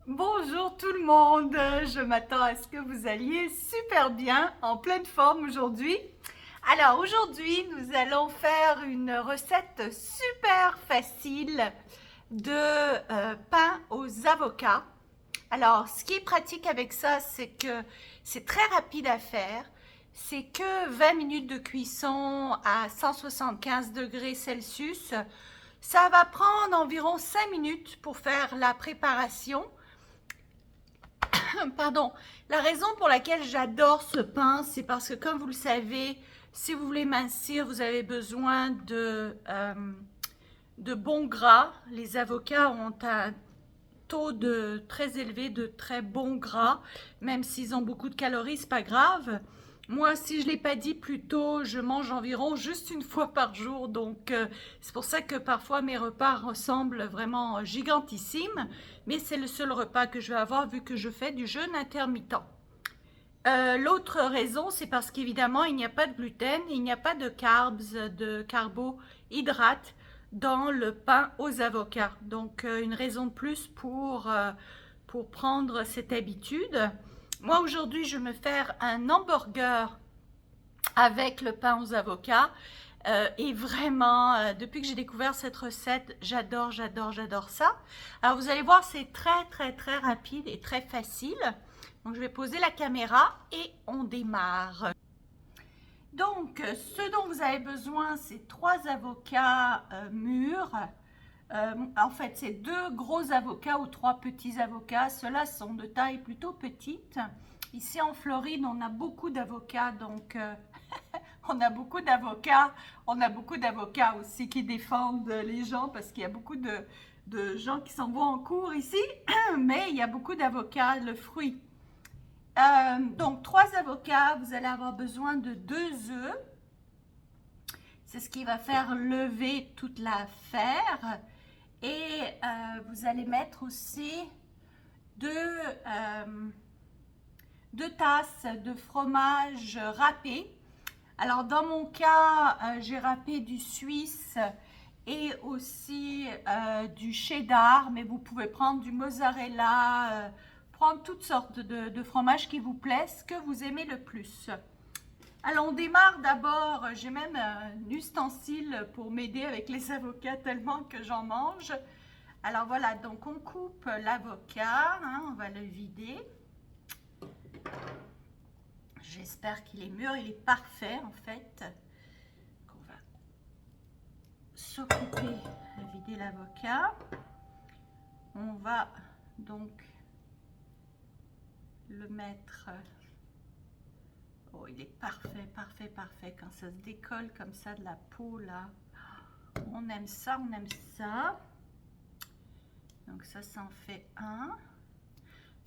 Bonjour tout le monde, je m'attends à ce que vous alliez super bien, en pleine forme aujourd'hui. Alors aujourd'hui, nous allons faire une recette super facile de pain aux avocats. Alors, ce qui est pratique avec ça, c'est que c'est très rapide à faire. C'est que 20 minutes de cuisson à 175 degrés Celsius. Ça va prendre environ 5 minutes pour faire la préparation. Pardon, la raison pour laquelle j'adore ce pain, c'est parce que comme vous le savez, si vous voulez mincir, vous avez besoin de bons gras. Les avocats ont un taux très élevé de très bons gras, même s'ils ont beaucoup de calories, c'est pas grave. Moi, si je ne l'ai pas dit plus tôt, je mange environ juste une fois par jour, donc c'est pour ça que parfois mes repas ressemblent vraiment gigantissimes, mais c'est le seul repas que je vais avoir vu que je fais du jeûne intermittent. L'autre raison, c'est parce qu'évidemment, il n'y a pas de gluten, il n'y a pas de carbs, de carbohydrates dans le pain aux avocats. Donc, une raison de plus pour prendre cette habitude. Moi, aujourd'hui, je vais me faire un hamburger avec le pain aux avocats. Et vraiment, depuis que j'ai découvert cette recette, j'adore, j'adore, j'adore ça. Alors, vous allez voir, c'est très, très, très rapide et très facile. Donc, je vais poser la caméra et on démarre. Donc, ce dont vous avez besoin, c'est 3 avocats mûrs. En fait, c'est 2 gros avocats ou 3 petits avocats. Ceux-là sont de taille plutôt petite. Ici en Floride, on a beaucoup d'avocats, donc on a beaucoup d'avocats. On a beaucoup d'avocats aussi qui défendent les gens parce qu'il y a beaucoup de gens qui s'en vont en cours ici, mais il y a beaucoup d'avocats, le fruit. Donc, 3 avocats, vous allez avoir besoin de 2 œufs. C'est ce qui va faire lever toute l'affaire. Et vous allez mettre aussi 2 tasses de fromage râpé. Alors, dans mon cas, j'ai râpé du suisse et aussi du cheddar, mais vous pouvez prendre du mozzarella, prendre toutes sortes de fromages qui vous plaisent, que vous aimez le plus. Alors, on démarre d'abord, j'ai même un ustensile pour m'aider avec les avocats tellement que j'en mange. Alors voilà, donc on coupe l'avocat, hein, on va le vider. J'espère qu'il est mûr, il est parfait en fait. On va s'occuper de vider l'avocat. On va donc le mettre. Oh, il est parfait, parfait, parfait. Quand ça se décolle comme ça de la peau là, on aime ça, on aime ça. Donc ça en fait un.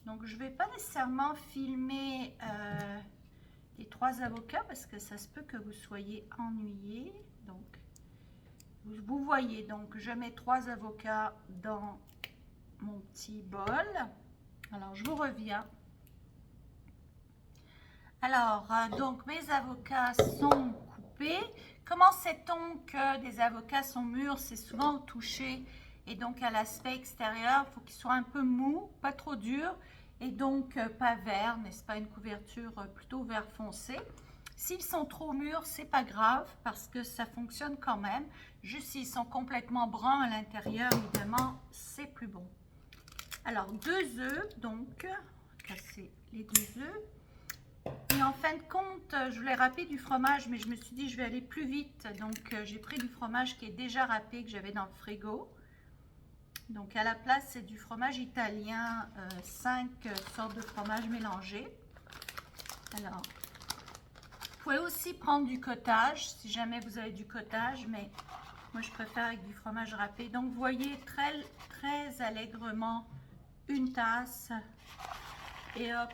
Donc je ne vais pas nécessairement filmer les 3 avocats parce que ça se peut que vous soyez ennuyés. Donc vous voyez, donc je mets 3 avocats dans mon petit bol. Alors je vous reviens. Alors donc mes avocats sont coupés. Comment sait-on que des avocats sont mûrs? C'est souvent au toucher et donc à l'aspect extérieur. Il faut qu'ils soient un peu mous, pas trop durs et donc pas vert, n'est-ce pas, une couverture plutôt vert foncé. S'ils sont trop mûrs, c'est pas grave parce que ça fonctionne quand même. Juste s'ils sont complètement bruns à l'intérieur, évidemment, c'est plus bon. Alors 2 œufs, donc casser les 2 œufs. Et en fin de compte, je voulais râper du fromage, mais je me suis dit je vais aller plus vite. Donc j'ai pris du fromage qui est déjà râpé, que j'avais dans le frigo. Donc à la place, c'est du fromage italien, 5 sortes de fromage mélangés. Alors, vous pouvez aussi prendre du cottage, si jamais vous avez du cottage, mais moi je préfère avec du fromage râpé. Donc vous voyez très, très allègrement une tasse et hop,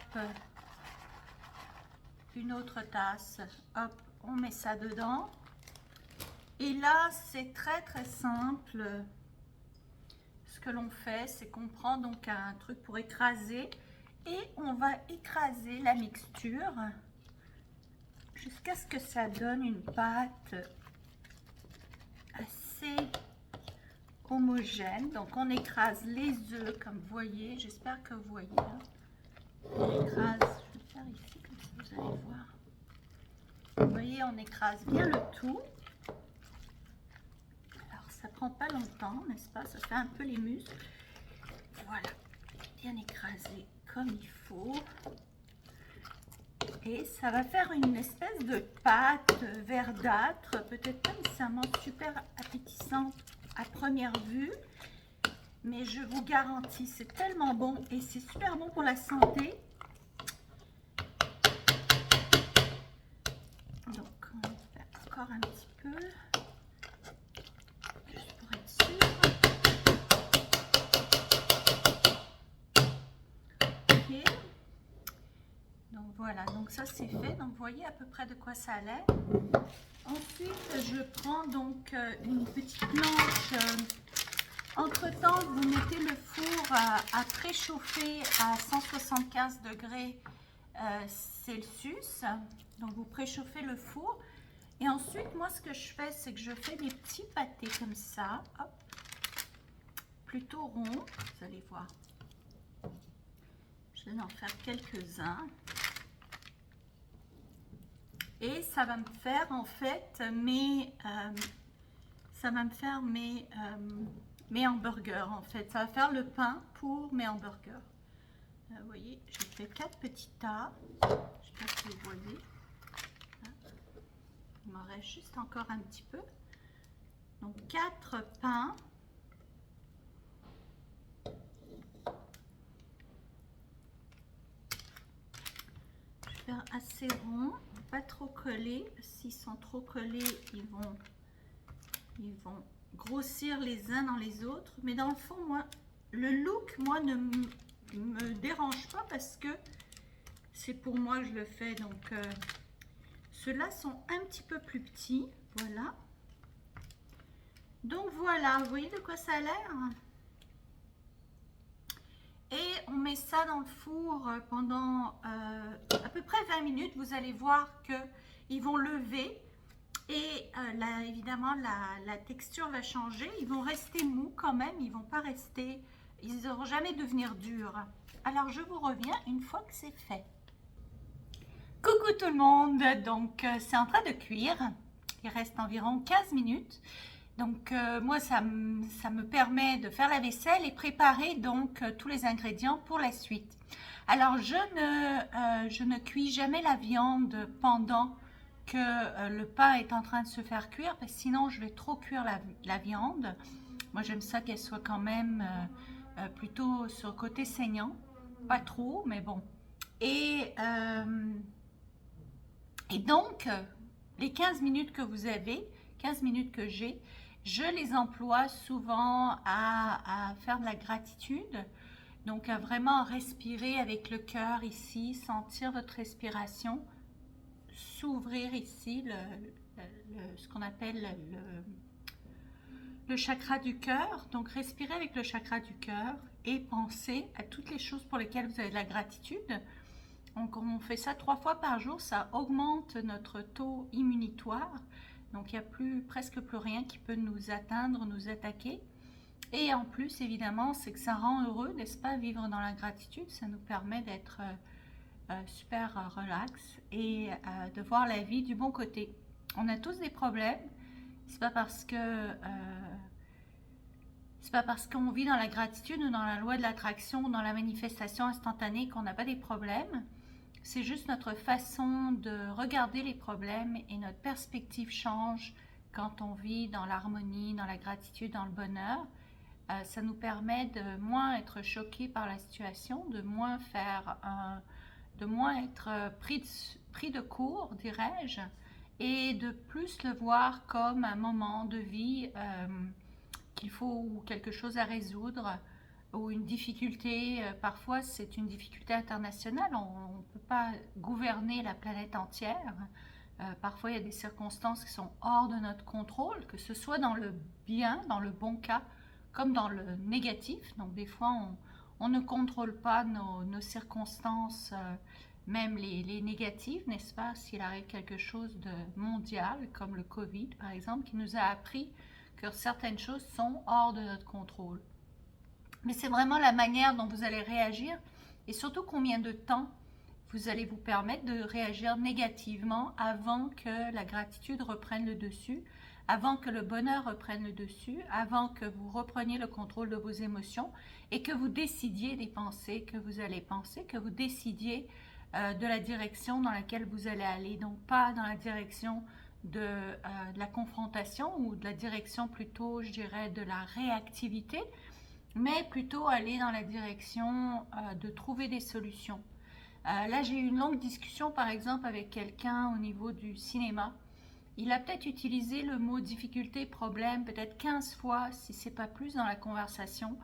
une autre tasse, hop, on met ça dedans. Et là, c'est très très simple. Ce que l'on fait, c'est qu'on prend donc un truc pour écraser et on va écraser la mixture jusqu'à ce que ça donne une pâte assez homogène. Donc on écrase les œufs comme vous voyez, j'espère que vous voyez. Hein. On écrase, je vais faire ici comme ça vous allez voir. Vous voyez, on écrase bien le tout. Alors ça prend pas longtemps, n'est-ce pas? Ça fait un peu les muscles. Voilà, bien écrasé comme il faut. Et ça va faire une espèce de pâte verdâtre, peut-être pas nécessairement super appétissante à première vue, mais je vous garantis, c'est tellement bon et c'est super bon pour la santé. Donc, on va faire encore un petit peu, juste pour être sûr. Ok. Donc voilà, donc ça c'est fait. Donc vous voyez à peu près de quoi ça allait. Ensuite, je prends donc une petite planche. Entre temps, vous mettez le four à préchauffer à 175 degrés Celsius. Donc vous préchauffez le four. Et ensuite, moi ce que je fais, c'est que je fais des petits pâtés comme ça. Hop, plutôt ronds, vous allez voir. Je vais en faire quelques-uns. Et ça va me faire en fait mes hamburgers en fait. Ça va faire le pain pour mes hamburgers. Vous voyez, j'ai fait 4 petits tas. Je ne sais pas si vous voyez. Il m'en reste juste encore un petit peu. Donc 4 pains. Je vais faire assez rond, pas trop collés. S'ils sont trop collés, ils vont grossir les uns dans les autres. Mais dans le fond, moi, le look, moi, ne me dérange pas parce que c'est pour moi que je le fais. Donc, ceux-là sont un petit peu plus petits. Voilà. Donc, voilà. Vous voyez de quoi ça a l'air? Et on met ça dans le four pendant à peu près 20 minutes. Vous allez voir qu'ils vont lever. Et là, évidemment, la texture va changer. Ils vont rester mous quand même. Ils vont pas rester... Ils n'auront jamais devenir durs. Alors, je vous reviens une fois que c'est fait. Coucou tout le monde. Donc, c'est en train de cuire. Il reste environ 15 minutes. Donc, moi, ça me permet de faire la vaisselle et préparer donc tous les ingrédients pour la suite. Alors, je ne cuis jamais la viande pendant que le pain est en train de se faire cuire, parce que sinon je vais trop cuire la viande. Moi j'aime ça qu'elle soit quand même plutôt sur le côté saignant, pas trop, mais bon. Et donc les 15 minutes que vous avez, 15 minutes que j'ai, je les emploie souvent à faire de la gratitude. Donc à vraiment respirer avec le cœur ici, sentir votre respiration, s'ouvrir ici, ce qu'on appelle le chakra du cœur. Donc respirez avec le chakra du cœur et pensez à toutes les choses pour lesquelles vous avez de la gratitude. Donc on fait ça 3 fois par jour, ça augmente notre taux immunitoire. Donc il n'y a presque plus rien qui peut nous atteindre, nous attaquer. Et en plus, évidemment, c'est que ça rend heureux, n'est-ce pas, vivre dans la gratitude. Ça nous permet d'être super relax et de voir la vie du bon côté. On a tous des problèmes. C'est pas parce qu'on vit dans la gratitude ou dans la loi de l'attraction ou dans la manifestation instantanée qu'on n'a pas des problèmes. C'est juste notre façon de regarder les problèmes et notre perspective change quand on vit dans l'harmonie, dans la gratitude, dans le bonheur. Ça nous permet de moins être choqué par la situation, de moins être pris de court, dirais-je, et de plus le voir comme un moment de vie qu'il faut, ou quelque chose à résoudre, ou une difficulté. Parfois, c'est une difficulté internationale. On ne peut pas gouverner la planète entière. Parfois, il y a des circonstances qui sont hors de notre contrôle, que ce soit dans le bien, dans le bon cas, comme dans le négatif. Donc, des fois, on ne contrôle pas nos circonstances, même les négatives, n'est-ce pas? S'il arrive quelque chose de mondial, comme le Covid, par exemple, qui nous a appris que certaines choses sont hors de notre contrôle. Mais c'est vraiment la manière dont vous allez réagir et surtout combien de temps vous allez vous permettre de réagir négativement avant que la gratitude reprenne le dessus, avant que le bonheur reprenne le dessus, avant que vous repreniez le contrôle de vos émotions et que vous décidiez des pensées que vous allez penser, que vous décidiez de la direction dans laquelle vous allez aller. Donc pas dans la direction de la confrontation ou de la direction plutôt, je dirais, de la réactivité, mais plutôt aller dans la direction de trouver des solutions. Là, j'ai eu une longue discussion, par exemple, avec quelqu'un au niveau du cinéma. Il a peut-être utilisé le mot difficulté, problème, peut-être 15 fois, si ce n'est pas plus, dans la conversation,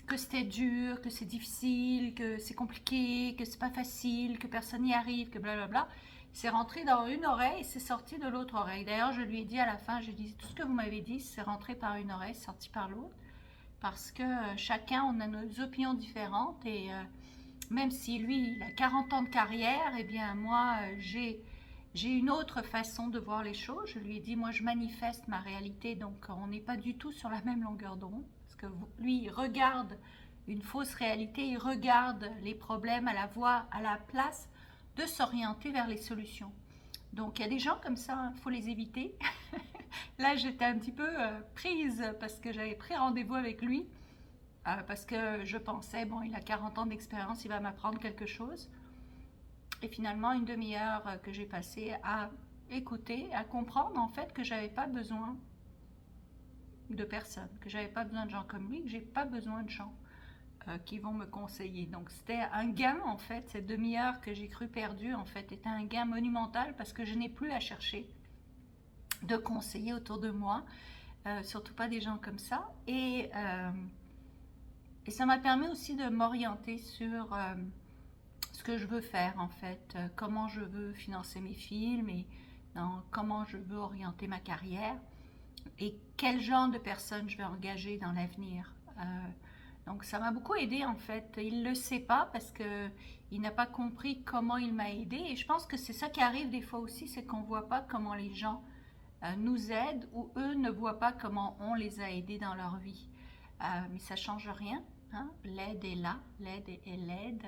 que c'était dur, que c'est difficile, que c'est compliqué, que c'est pas facile, que personne n'y arrive, que blablabla. C'est rentré dans une oreille et c'est sorti de l'autre oreille. D'ailleurs, je lui ai dit à la fin, je lui ai dit, tout ce que vous m'avez dit, c'est rentré par une oreille, sorti par l'autre. Parce que chacun, on a nos opinions différentes et même si lui, il a 40 ans de carrière, eh bien moi, j'ai une autre façon de voir les choses. Je lui ai dit, moi, je manifeste ma réalité, donc on n'est pas du tout sur la même longueur d'onde. Parce que lui, il regarde une fausse réalité, il regarde les problèmes à la place de s'orienter vers les solutions. Donc, il y a des gens comme ça, il faut les éviter. Là, j'étais un petit peu prise parce que j'avais pris rendez-vous avec lui. Parce que je pensais, bon, il a 40 ans d'expérience, il va m'apprendre quelque chose. Et finalement, une demi-heure que j'ai passée à écouter, à comprendre en fait que j'avais pas besoin de personne, que j'avais pas besoin de gens comme lui, que j'ai pas besoin de gens qui vont me conseiller. Donc c'était un gain en fait, cette demi-heure que j'ai cru perdue en fait était un gain monumental parce que je n'ai plus à chercher de conseillers autour de moi, surtout pas des gens comme ça. Et ça m'a permis aussi de m'orienter sur ce que je veux faire en fait, comment je veux financer mes films et comment je veux orienter ma carrière et quel genre de personnes je vais engager dans l'avenir. Donc ça m'a beaucoup aidé en fait. Il ne le sait pas parce qu'il n'a pas compris comment il m'a aidé et je pense que c'est ça qui arrive des fois aussi, c'est qu'on ne voit pas comment les gens nous aident ou eux ne voient pas comment on les a aidés dans leur vie. Mais ça ne change rien, hein? L'aide est là, l'aide est l'aide.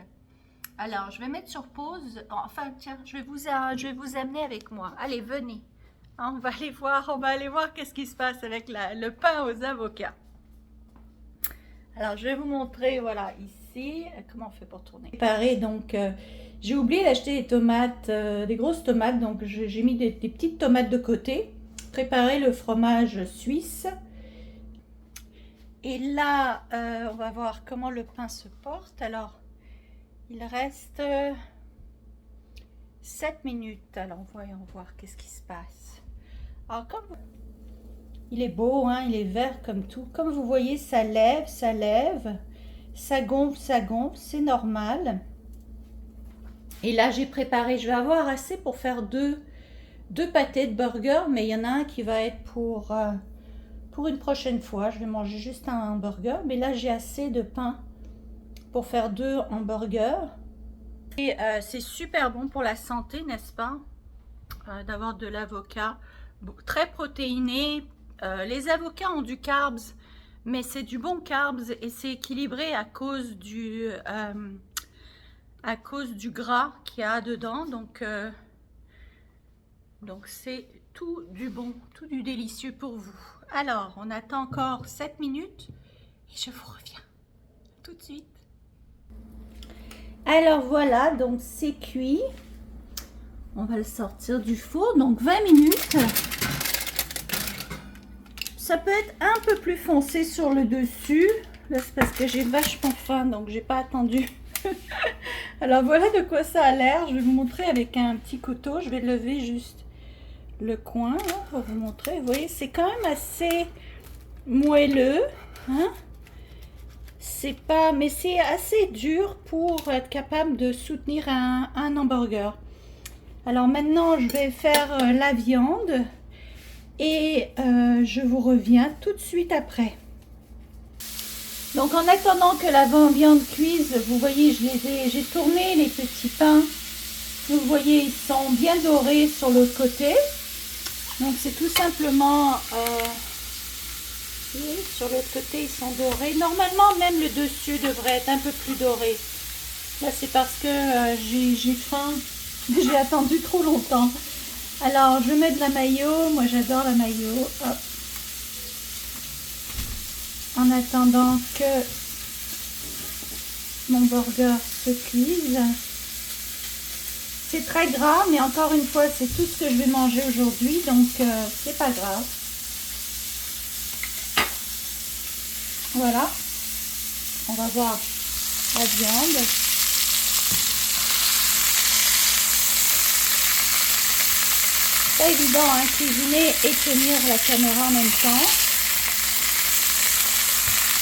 Alors, je vais mettre sur pause. Enfin, tiens, je vais vous amener avec moi. Allez, venez. On va aller voir qu'est-ce qui se passe avec le pain aux avocats. Alors, je vais vous montrer, voilà, ici, comment on fait pour tourner. Préparer, donc, j'ai oublié d'acheter des tomates, des grosses tomates, donc j'ai mis des petites tomates de côté. Préparer le fromage suisse. Et là, on va voir comment le pain se porte. Alors, il reste 7 minutes. Alors, voyons voir qu'est-ce qui se passe. Alors, il est beau, hein, il est vert comme tout. Comme vous voyez, ça lève, ça gonfle, c'est normal. Et là, j'ai préparé, je vais avoir assez pour faire deux pâtés de burger, mais il y en a un qui va être pour une prochaine fois. Je vais manger juste un hamburger, mais là, j'ai assez de pain pour faire 2 hamburgers. Et c'est super bon pour la santé, n'est-ce pas, d'avoir de l'avocat. Très protéiné. Les avocats ont du carbs, mais c'est du bon carbs et c'est équilibré à cause du gras qu'il y a dedans. Donc c'est tout du bon, tout du délicieux pour vous. Alors, on attend encore 7 minutes et je vous reviens tout de suite. Alors voilà, donc c'est cuit. On va le sortir du four, donc 20 minutes. Ça peut être un peu plus foncé sur le dessus. Là, c'est parce que j'ai vachement faim, donc j'ai pas attendu. Alors voilà de quoi ça a l'air. Je vais vous montrer avec un petit couteau. Je vais lever juste le coin là, pour vous montrer. Vous voyez, c'est quand même assez moelleux, hein? C'est pas, mais c'est assez dur pour être capable de soutenir un hamburger. Alors maintenant, je vais faire la viande et je vous reviens tout de suite après. Donc en attendant que la viande cuise, vous voyez, j'ai tourné les petits pains. Vous voyez, ils sont bien dorés sur l'autre côté. Donc c'est tout simplement Et sur l'autre côté, ils sont dorés. Normalement, même le dessus devrait être un peu plus doré. Là, c'est parce que j'ai faim. J'ai attendu trop longtemps. Alors, je mets de la mayo. Moi, j'adore la mayo. Hop. En attendant que mon burger se cuise. C'est très gras, mais encore une fois, c'est tout ce que je vais manger aujourd'hui, donc c'est pas grave. Voilà. On va voir la viande. Pas évident, hein, cuisiner et tenir la caméra en même temps.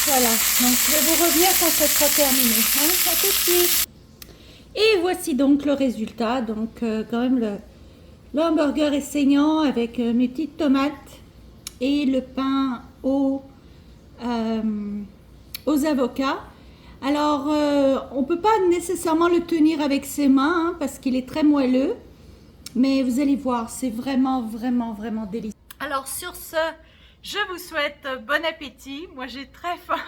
Voilà, donc je vais vous revenir quand ce sera terminé. Hein, à tout de suite. Et voici donc le résultat. Donc quand même le hamburger est saignant avec mes petites tomates et le pain aux avocats. Alors on ne peut pas nécessairement le tenir avec ses mains hein, parce qu'il est très moelleux. Mais vous allez voir, c'est vraiment, vraiment, vraiment délicieux. Alors sur ce, je vous souhaite bon appétit. Moi j'ai très faim.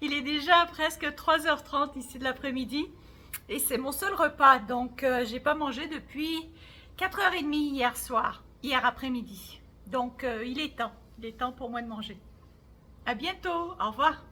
Il est déjà presque 3h30 ici de l'après-midi. Et c'est mon seul repas. Donc j'ai pas mangé depuis 4h30 hier après-midi. Donc il est temps pour moi de manger. À bientôt, au revoir.